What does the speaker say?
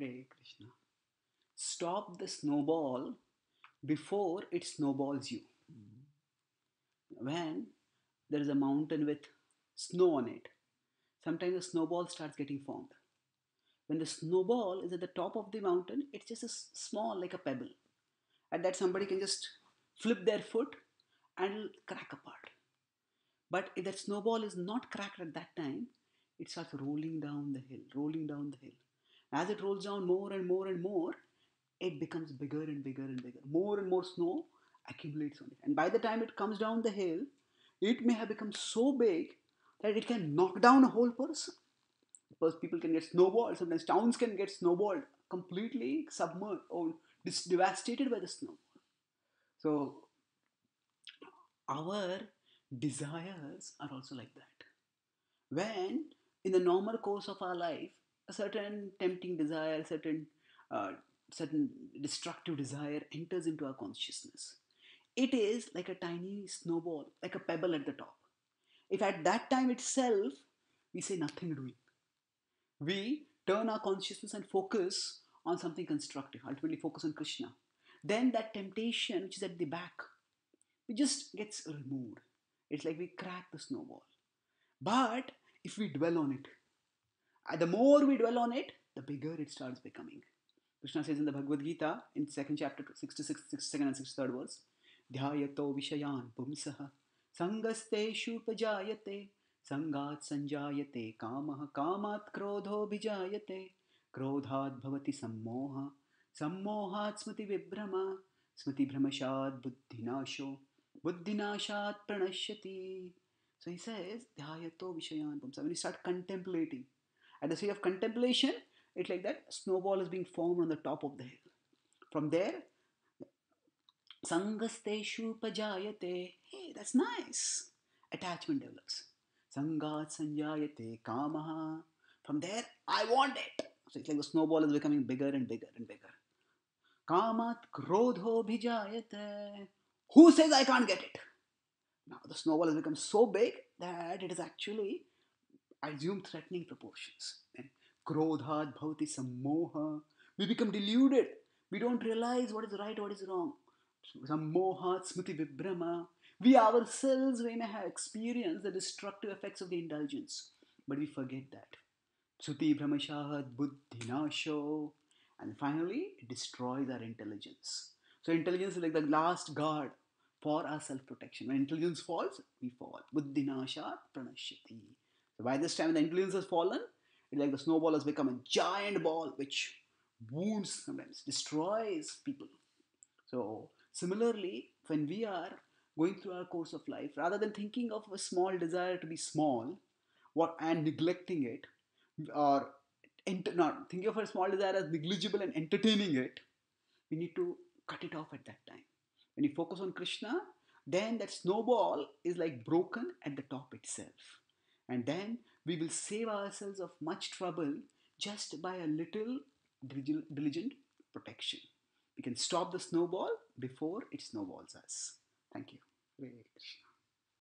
Hare Krishna. Stop the snowball before it snowballs you. When there is a mountain with snow on it, sometimes a snowball starts getting formed. When the snowball is at the top of the mountain, it's just small, like a pebble. At that, somebody can just flip their foot and it'll crack apart. But if that snowball is not cracked at that time, it starts rolling down the hill, rolling down the hill. As it rolls down more and more and more, it becomes bigger and bigger and bigger. More and more snow accumulates on it. And by the time it comes down the hill, it may have become so big that it can knock down a whole person. Because people can get snowballed. Sometimes towns can get snowballed, completely submerged or devastated by the snowball. So our desires are also like that. When in the normal course of our life, a certain tempting desire, uh, certain destructive desire enters into our consciousness. It is like a tiny snowball, like a pebble at the top. If at that time itself we say nothing doing, we turn our consciousness and focus on something constructive, ultimately focus on Krishna, then that temptation which is at the back, it just gets removed. It's like we crack the snowball. But if we dwell on it, the more we dwell on it, the bigger it starts becoming. Krishna says in the Bhagavad Gita, in second chapter, 66, 62nd and 63rd verse, Dhyayato Vishayan Pumsaha Sangasteshu Pajayate Sangat Sanjayate Kamaha Kamat Krodho Bijayate Krodhat Bhavati Sammoha Sammohat Smriti Vibhrama Smriti Bhramashad Buddhinasho Buddhinashat Pranashyati. So he says, Dhyayato Vishayan Pumsaha. When you start contemplating, at the stage of contemplation, it's like that snowball is being formed on the top of the hill. From there, Sangasteshu Pajayate. Hey, that's nice. Attachment develops. Sangat Sanjayate Kamaha. From there, I want it. So it's like the snowball is becoming bigger and bigger and bigger. Kamat Krodho Bhijayate. Who says I can't get it? Now the snowball has become so big that it is actually, I assume, threatening proportions. And Krodhat Bhavati Sammoha. We become deluded. We don't realize what is right, what is wrong. Sammohat Smriti Vibhrama. We ourselves, we may have experienced the destructive effects of the indulgence, but we forget that. Suti Brahmashahat Buddhinasho. And finally, it destroys our intelligence. So, intelligence is like the last guard for our self protection. When intelligence falls, we fall. Buddhinashat Pranashyati. So, by this time, the intelligence has fallen, it's like the snowball has become a giant ball which wounds sometimes, destroys people. So, similarly, when we are going through our course of life, rather than thinking of a small desire to be small, what and neglecting it, or not thinking of a small desire as negligible and entertaining it, we need to cut it off at that time. When you focus on Krishna, then that snowball is like broken at the top itself. And then we will save ourselves of much trouble just by a little diligent protection. We can stop the snowball before it snowballs us. Thank you. Hare Krishna.